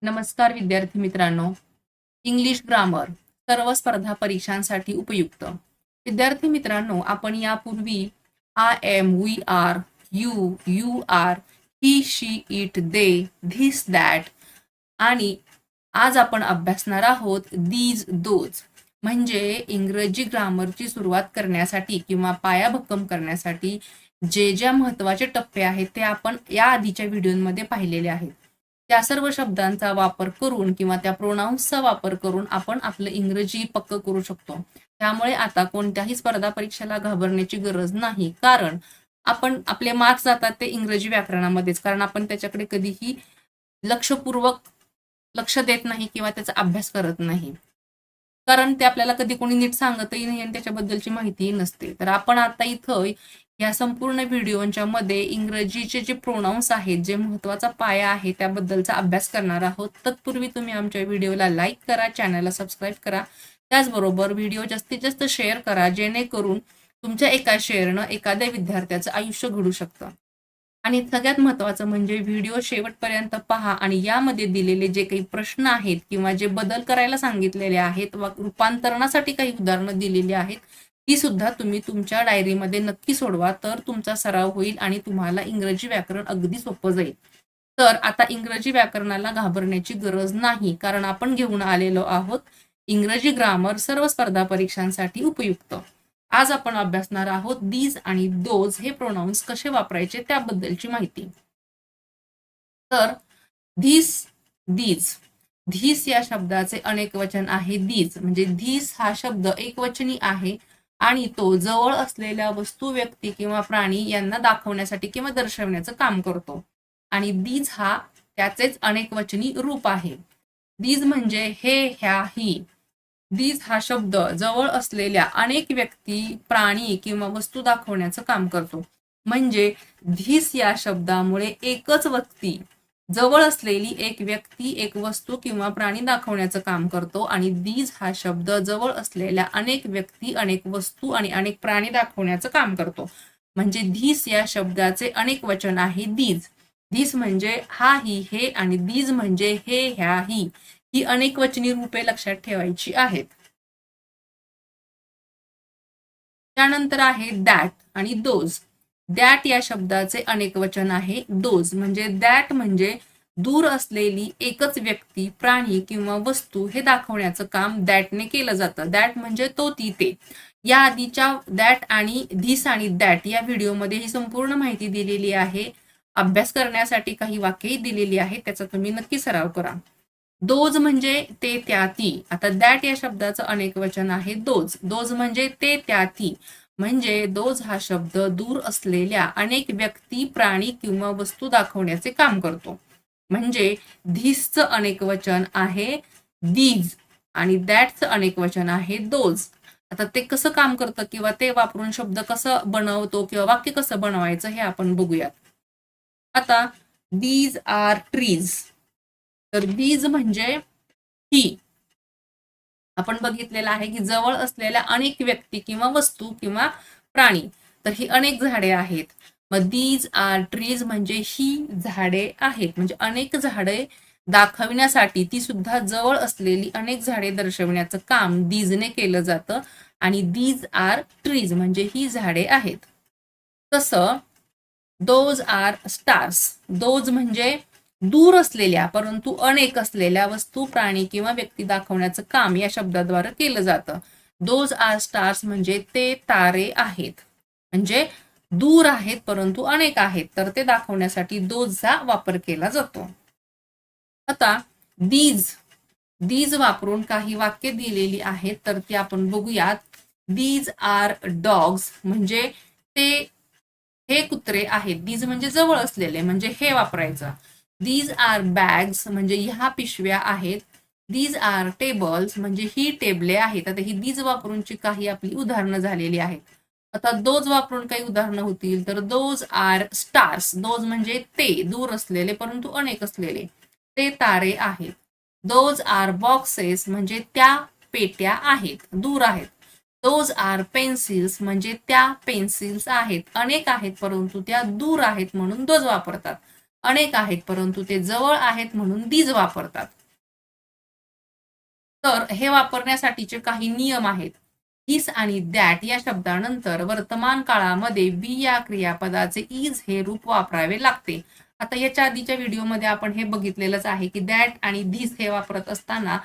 नमस्कार विद्यार्थी मित्रांनो. इंग्लिश ग्रामर सर्व स्पर्धा परीक्षांसाठी उपयुक्त. विद्यार्थी मित्रांनो, आपण यापूर्वी I am, we are, you are, he she it they, this that आणि आज आपण अभ्यासणार आहोत दीज दोज. म्हणजे इंग्रजी ग्रामरची सुरुवात करण्यासाठी किंवा पायाभक्कम करण्यासाठी जे ज्या महत्वाचे टप्पे आहेत ते आपण या आधीच्या व्हिडिओमध्ये पाहिलेले आहेत. त्या सर्व शब्दांचा वापर करून किंवा त्या प्रोनाउन्सचा वापर करून आपण आपलं इंग्रजी पक्क करू शकतो. त्यामुळे आता कोणत्याही स्पर्धा परीक्षेला घाबरण्याची गरज नाही, कारण आपण आपले मार्क्स जातात ते इंग्रजी व्याकरणामध्येच, कारण आपण त्याच्याकडे कधीही लक्षपूर्वक लक्ष देत नाही किंवा त्याचा अभ्यास करत नाही, कारण ते आपल्याला कधी कोणी नीट सांगतही नाही आणि त्याच्याबद्दलची माहितीही नसते. तर आपण आता इथं या संपूर्ण व्हिडिओच्या मध्ये इंग्रजीचे जे प्रोनाउन्स आहेत, जे महत्वाचा पाया आहे, त्याबद्दलचा अभ्यास करणार आहोत. तत्पूर्वी तुम्ही आमच्या व्हिडिओला लाईक करा, चॅनलला सबस्क्राईब करा, त्याचबरोबर व्हिडिओ जास्तीत जास्त शेअर करा, जेणेकरून तुमच्या एका शेअरनं एखाद्या विद्यार्थ्याचं आयुष्य घडू शकतं. आणि सगळ्यात महत्वाचं म्हणजे व्हिडिओ शेवटपर्यंत पहा आणि यामध्ये दिलेले जे काही प्रश्न आहेत किंवा जे बदल करायला सांगितलेले आहेत व रूपांतरणासाठी काही उदाहरणं दिलेली आहेत, ती सुद्धा तुम्ही तुमच्या डायरीमध्ये नक्की सोडवा, तर तुमचा सराव होईल आणि तुम्हाला इंग्रजी व्याकरण अगदी सोपं जाईल. तर आता इंग्रजी व्याकरणाला घाबरण्याची गरज नाही, कारण आपण घेऊन आलेलो आहोत इंग्रजी ग्रामर सर्व स्पर्धा परीक्षांसाठी उपयुक्त. आज आपण अभ्यासणार आहोत दीज आणि दोज हे प्रोनाउन्स कसे वापरायचे त्याबद्दलची माहिती. तर धीस, दीज. धीस या शब्दाचे अनेक वचन आहे दीज. म्हणजे धीस हा शब्द एकवचनी आहे आणि तो जवळ असलेल्या वस्तू, व्यक्ती किंवा प्राणी यांना दाखवण्यासाठी किंवा दर्शवण्याचं काम करतो. आणि दीज हा त्याचेच अनेक वचनी रूप आहे. दीज म्हणजे हे, ह्या, ही. दीज हा शब्द जवळ असलेल्या अनेक व्यक्ती, प्राणी किंवा वस्तू दाखवण्याचं काम करतो. म्हणजे धीस या शब्दामुळे एकच व्यक्ती, जवळ असलेली एक व्यक्ती, एक वस्तू किंवा प्राणी दाखवण्याचं काम करतो. आणि दीज हा शब्द जवळ असलेल्या अनेक व्यक्ती, अनेक वस्तू आणि अनेक प्राणी दाखवण्याचं काम करतो. म्हणजे धीस या शब्दाचे अनेक वचन आहे दीज. धीस म्हणजे हा, ही, हे आणि दीज म्हणजे हे, ह्या, ही अनेक वचनी रूपे लक्षात ठेवायची आहेत. त्यानंतर आहे दॅट आणि दोज. दॅट या शब्दाचे अनेक वचन आहे दोज. म्हणजे दॅट म्हणजे दूर असलेली एकच व्यक्ती, प्राणी किंवा वस्तू हे दाखवण्याचं काम दॅटने केलं जातं. दॅट म्हणजे तो, ती, ते. या आधीच्या दॅट आणि धिस आणि दॅट या व्हिडिओमध्ये ही संपूर्ण माहिती दिलेली आहे. अभ्यास करण्यासाठी काही वाक्यही दिलेली आहेत, त्याचा तुम्ही नक्की सराव करा. दोज म्हणजे ते, त्या, ती. आता दॅट या शब्दाचं अनेक वचन आहे दोज. दोज म्हणजे ते, त्या, ती. म्हणजे दोज हा शब्द दूर असलेल्या अनेक व्यक्ती, प्राणी किंवा वस्तू दाखवण्याचे काम करतो. म्हणजे धिसचं अनेक वचन आहे दीज आणि दॅटचं अनेक वचन आहे दोज. आता ते कसं काम करतं किंवा ते वापरून शब्द कसं बनवतो किंवा वाक्य कसं बनवायचं हे आपण बघूयात. आता दीज आर ट्रीज. तर दीज म्हणजे ही. आपण बघितलेलं आहे की जवळ असलेल्या अनेक व्यक्ती किंवा वस्तू किंवा प्राणी, तर ही अनेक झाडे आहेत. मग दीज आर ट्रीज म्हणजे ही झाडे आहेत. म्हणजे अनेक झाडे दाखविण्यासाठी, ती सुद्धा जवळ असलेली अनेक झाडे दर्शविण्याचं काम दीजने केलं जातं. आणि दीज आर ट्रीज म्हणजे ही झाडे आहेत. तसं दोज आर स्टार्स. दोज म्हणजे दूर असलेल्या परंतु अनेक असलेल्या वस्तू, प्राणी किंवा व्यक्ती दाखवण्याचं काम या शब्दाद्वारे केलं जातं. दोज आर स्टार्स म्हणजे ते तारे आहेत. म्हणजे दूर आहेत परंतु अनेक आहेत, तर ते दाखवण्यासाठी दोजचा वापर केला जातो. आता दीज, दीज वापरून काही वाक्य दिलेली आहेत, तर ती आपण बघूयात. दीज आर डॉग्स म्हणजे ते, हे कुत्रे आहेत. दीज म्हणजे जवळ असलेले, म्हणजे हे वापरायचं. दीज आर बॅग्स म्हणजे ह्या पिशव्या आहेत. दीज आर टेबल्स म्हणजे ही टेबले आहेत. आता ही दीज वापरूनची काही आपली उदाहरणं झालेली आहेत. आता दोज वापरून काही उदाहरणं होतील, तर दोज आर स्टार्स. दोज म्हणजे ते, दूर असलेले परंतु अनेक असलेले, ते तारे आहेत. दोज आर बॉक्सेस म्हणजे त्या पेट्या आहेत, दूर आहेत. दोज आर पेन्सिल्स म्हणजे त्या पेन्सिल्स आहेत, अनेक आहेत परंतु त्या दूर आहेत म्हणून दोज वापरतात. अनेक आहेत परंतु ते जवळ आहेत म्हणून these वापरतात. तर हे वापरण्यासाठीचे काही नियम आहेत. this आणि that या शब्दानंतर वर्तमान काळामध्ये be या क्रियापदाचे is हे रूप वापरावे लागते. आता याच्या आधीच्या व्हिडिओमध्ये आपण हे बघितलेलंच आहे की that आणि this हे वापरत असताना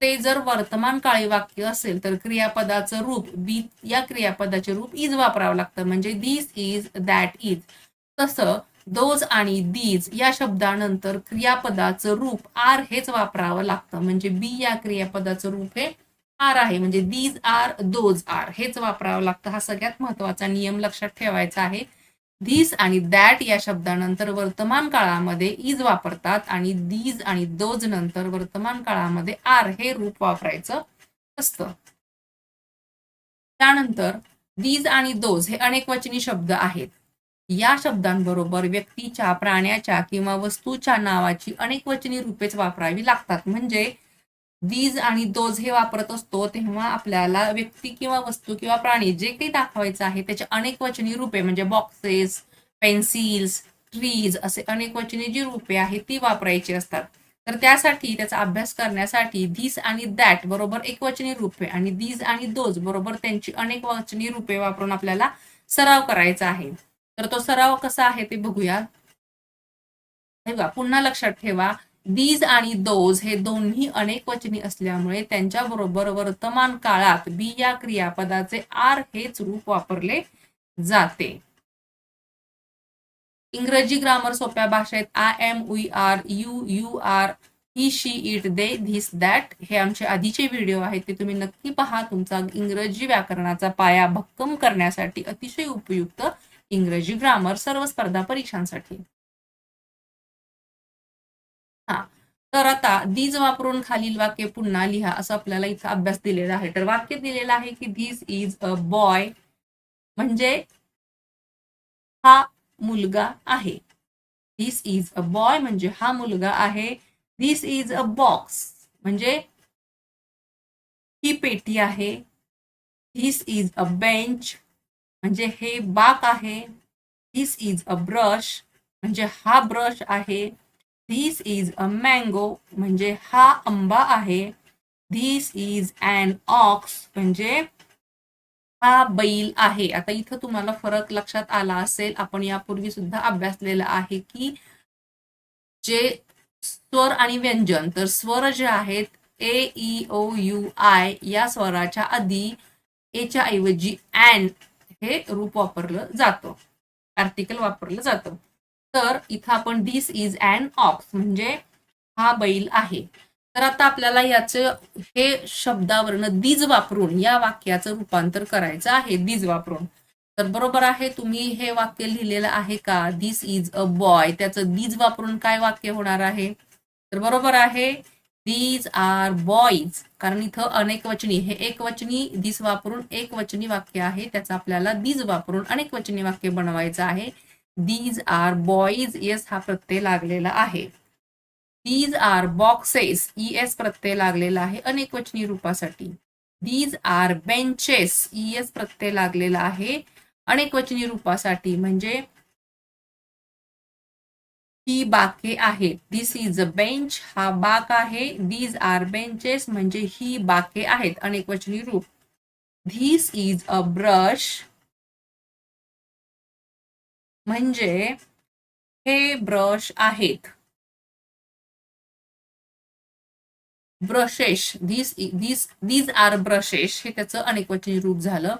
ते जर वर्तमान काळी वाक्य असेल तर क्रियापदाचं रूप बी या क्रियापदाचे रूप इज वापरावं लागतं, म्हणजे दिस इज, दॅट इज. तसं दोज आणि दीज या शब्दानंतर क्रियापदाचं रूप आर हेच वापरावं लागतं, म्हणजे बी या क्रियापदाचं रूप हे आर आहे, म्हणजे दीज आर, दोज आर हेच वापरावं लागतं. हा सगळ्यात महत्वाचा नियम लक्षात ठेवायचा आहे. धीस आणि दॅट या शब्दानंतर वर्तमान काळामध्ये इज वापरतात आणि दीज आणि दोज नंतर वर्तमान काळामध्ये आर हे रूप वापरायचं असतं. त्यानंतर दीज आणि दोज हे अनेकवचनी शब्द आहेत. या शब्दांबरोबर व्यक्तीच्या, प्राण्याच्या किंवा वस्तूच्या नावाची अनेकवचनी रूपेच वापरावी लागतात. म्हणजे दीज आणि दोज हे वापरत असतो तेव्हा आपल्याला व्यक्ती किंवा वस्तू किंवा प्राणी जे काही दाखवायचं आहे त्याचे अनेकवचनी रूपे म्हणजे बॉक्सेस, पेन्सिल्स, ट्रीज असे अनेकवचनी जी रूपे आहेत ती वापरायची असतात. तर त्यासाठी त्याचा अभ्यास करण्यासाठी धीस आणि दॅट बरोबर एकवचनी रूपे आणि दीज आणि दोज बरोबर त्यांची अनेकवचनी रूपे वापरून आपल्याला सराव करायचा आहे. तर तो सराव कसा आहे ते बघूया. पुन्हा लक्षात ठेवा, दीज आणि दोज हे दोन्ही अनेकवचनी असल्यामुळे त्यांच्याबरोबर वर्तमान काळात बी या क्रियापदाचे आर हेच रूप वापरले जाते. इंग्रजी ग्रामर सोप्या भाषेत I am, we are, you are, he, she, it, they, this, that हे आमचे आधीचे व्हिडिओ आहेत ते तुम्ही नक्की पहा. तुमचा इंग्रजी व्याकरणाचा पाया भक्कम करण्यासाठी अतिशय उपयुक्त इंग्रजी ग्रामर सर्व स्पर्धा परीक्षांसाठी. हा, तर आता दीज वापरून खालील वाक्य पुन्हा लिहा असं आपल्याला इथं अभ्यास दिलेला आहे. तर वाक्य दिलेलं आहे की धिस इज अ बॉय, म्हणजे हा मुलगा आहे. धिस इज अ बॉय म्हणजे हा मुलगा आहे. धिस इज अ बॉक्स म्हणजे ही पेटी आहे. धिस इज अ बेंच म्हणजे हे बाक आहे. धिस इज अ ब्रश म्हणजे हा ब्रश आहे. धिस इज अ मँगो म्हणजे हा आंबा आहे. धिस इज अन ऑक्स म्हणजे हा बैल आहे. आता इथं तुम्हाला फरक लक्षात आला असेल, आपण यापूर्वी सुद्धा अभ्यासलेलं आहे की जे स्वर आणि व्यंजन, तर स्वर जे आहेत ए, ई, ओ, यू, आय या स्वराच्या आधी एच्या ऐवजी अँड हे रूप वापरलं जातं, आर्टिकल वापरलं जातं. तर इथं आपण दिस इज अन ऑक्स म्हणजे हा बैल आहे. तर आता आपल्याला याचं हे शब्दावरनं दीज वापरून या वाक्याचं रूपांतर करायचं आहे, दीज वापरून. तर बरोबर आहे, तुम्ही हे वाक्य लिहिलेलं आहे का, दिस इज अ बॉय, त्याचं दीज वापरून काय वाक्य होणार आहे. तर बरोबर आहे, दीज आर बॉईज, कारण इथं अनेकवचनी हे एकवचनी दिस वापरून एकवचनी वाक्य आहे, त्याचं आपल्याला दीज वापरून अनेकवचनी वाक्य बनवायचं आहे. दीज आर बॉईज, येस हा प्रत्यय लागलेला आहे. दीज आर बॉक्सेस, ES प्रत्यय लागलेला आहे अनेकवचनी रूपासाठी. दीज आर बेंचेस, ES प्रत्यय लागलेला आहे अनेकवचनी रूपासाठी, म्हणजे ही बाके आहेत. दिस इज अ बेंच हा बाक आहे. दीज आर बेंचेस म्हणजे ही बाके आहेत अनेकवचनी रूप. धिस इज अ ब्रश म्हणजे हे ब्रश आहेत. ब्रशेस, दीज आर ब्रशेस हे त्याचं अनेकवचनी रूप झालं.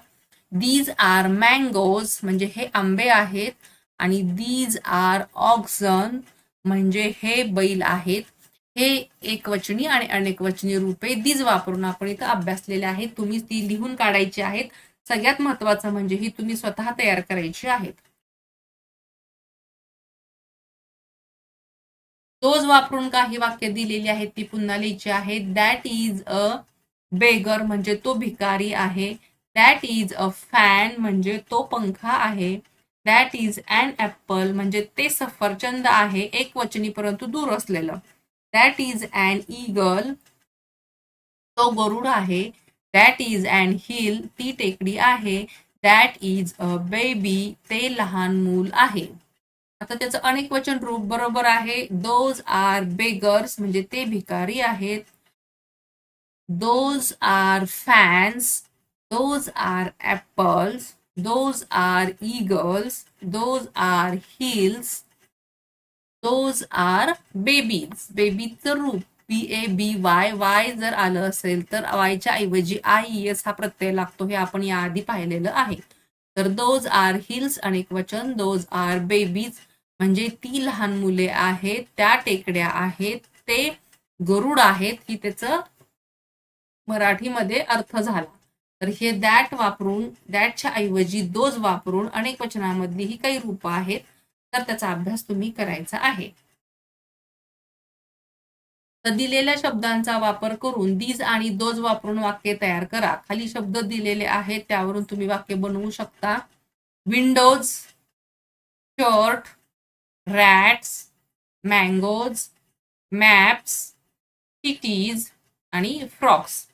दीज आर मँगोज म्हणजे हे आंबे आहेत आणि दीज आर ऑक्सन म्हणजे हे बैल आहेत. हे एकवचनी आणि अनेकवचनी रूपे दीज वापरून आपण इथं अभ्यासलेले आहेत. तुम्ही ती लिहून काढायची आहेत. सगळ्यात महत्वाचं म्हणजे ही तुम्ही स्वतः तयार करायची आहेत. दोज वापरून काही वाक्य दिलेली आहेत ती पुन्हा लिहायची आहेत. दॅट इज अ बेगर म्हणजे तो भिकारी आहे. दॅट इज अ फॅन म्हणजे तो पंखा आहे. दॅट इज अन ऍपल म्हणजे ते सफरचंद आहे, एक वचनी परंतु दूर असलेलं. दॅट इज अन ईगल तो गरुड आहे. दॅट इज अन हिल ती टेकडी आहे. दॅट इज अ बेबी ते लहान मूल आहे. आता त्याचं अनेक वचन रूप बरोबर आहे. दोज आर बेगर्स म्हणजे ते भिकारी आहेत. Those are fans, those are apples, those are eagles, those are hills, those are babies. बेबीचं रूप BABY, वाय जर आलं असेल तर वायच्या ऐवजी IES हा प्रत्यय लागतो, हे आपण याआधी पाहिलेलं आहे. तर दोज आर हिल्स अनेक वचन, दोज आर बेबीज म्हणजे ती लहान मुले आहेत, त्या टेकड्या आहेत, ते गरुड आहेत, ही त्याचं मराठीमध्ये अर्थ झाला. तर हे दॅट वापरून, दॅटच्या ऐवजी दोज वापरून अनेक वचनामधली ही काही रूपं आहेत, तर त्याचा अभ्यास तुम्ही करायचा आहे. तर दिलेल्या शब्दांचा वापर करून दीज आणि दोज वापरून वाक्य तयार करा. खाली शब्द दिलेले आहेत त्यावरून तुम्ही वाक्य बनवू शकता. Windows, shirt, rats, mangoes, maps, kitty's आणि फ्रॉक्स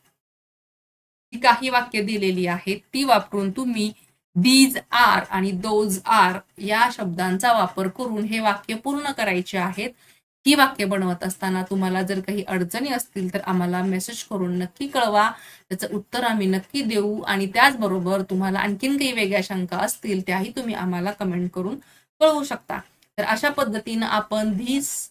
ही काही वाक्य दिलेली आहेत. ती वापरून तुम्ही दीज आर आणि दोज आर या शब्दांचा वापर करून हे वाक्य पूर्ण करायचे आहेत. ही वाक्य बनवत असताना तुम्हाला जर काही अडचणी असतील तर आम्हाला मेसेज करून नक्की कळवा. त्याचं उत्तर आम्ही नक्की देऊ आणि त्याचबरोबर तुम्हाला आणखीन काही वेगळ्या शंका असतील त्याही तुम्ही आम्हाला कमेंट करून कळवू शकता. तर अशा पद्धतीनं आपण धीस,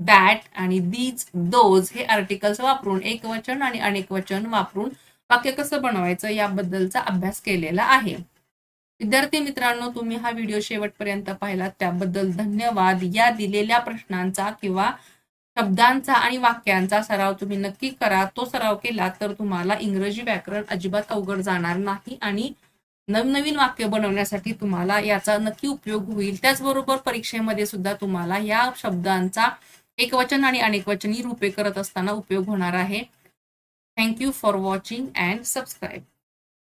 दॅट आणि दीज, दोज हे आर्टिकल्स वापरून एकवचन आणि अनेकवचन वापरून वाक्य कसं बनवायचं याबद्दलचा अभ्यास केलेला आहे. विद्यार्थी मित्रांनो, तुम्ही हा व्हिडिओ शेवटपर्यंत पाहिलात त्याबद्दल धन्यवाद. या दिलेल्या प्रश्नांचा किंवा शब्दांचा आणि वाक्यांचा सराव तुम्ही नक्की करा. तो सराव केला तर तुम्हाला इंग्रजी व्याकरण अजिबात अवघड जाणार नाही आणि नवनवीन वाक्य बनवण्यासाठी तुम्हाला याचा नक्की उपयोग होईल. त्याचबरोबर परीक्षेमध्ये सुद्धा तुम्हाला या शब्दांचा एकवचन आणि अनेकवचनी रूपे करत असताना उपयोग होणार आहे. Thank you for watching and subscribe.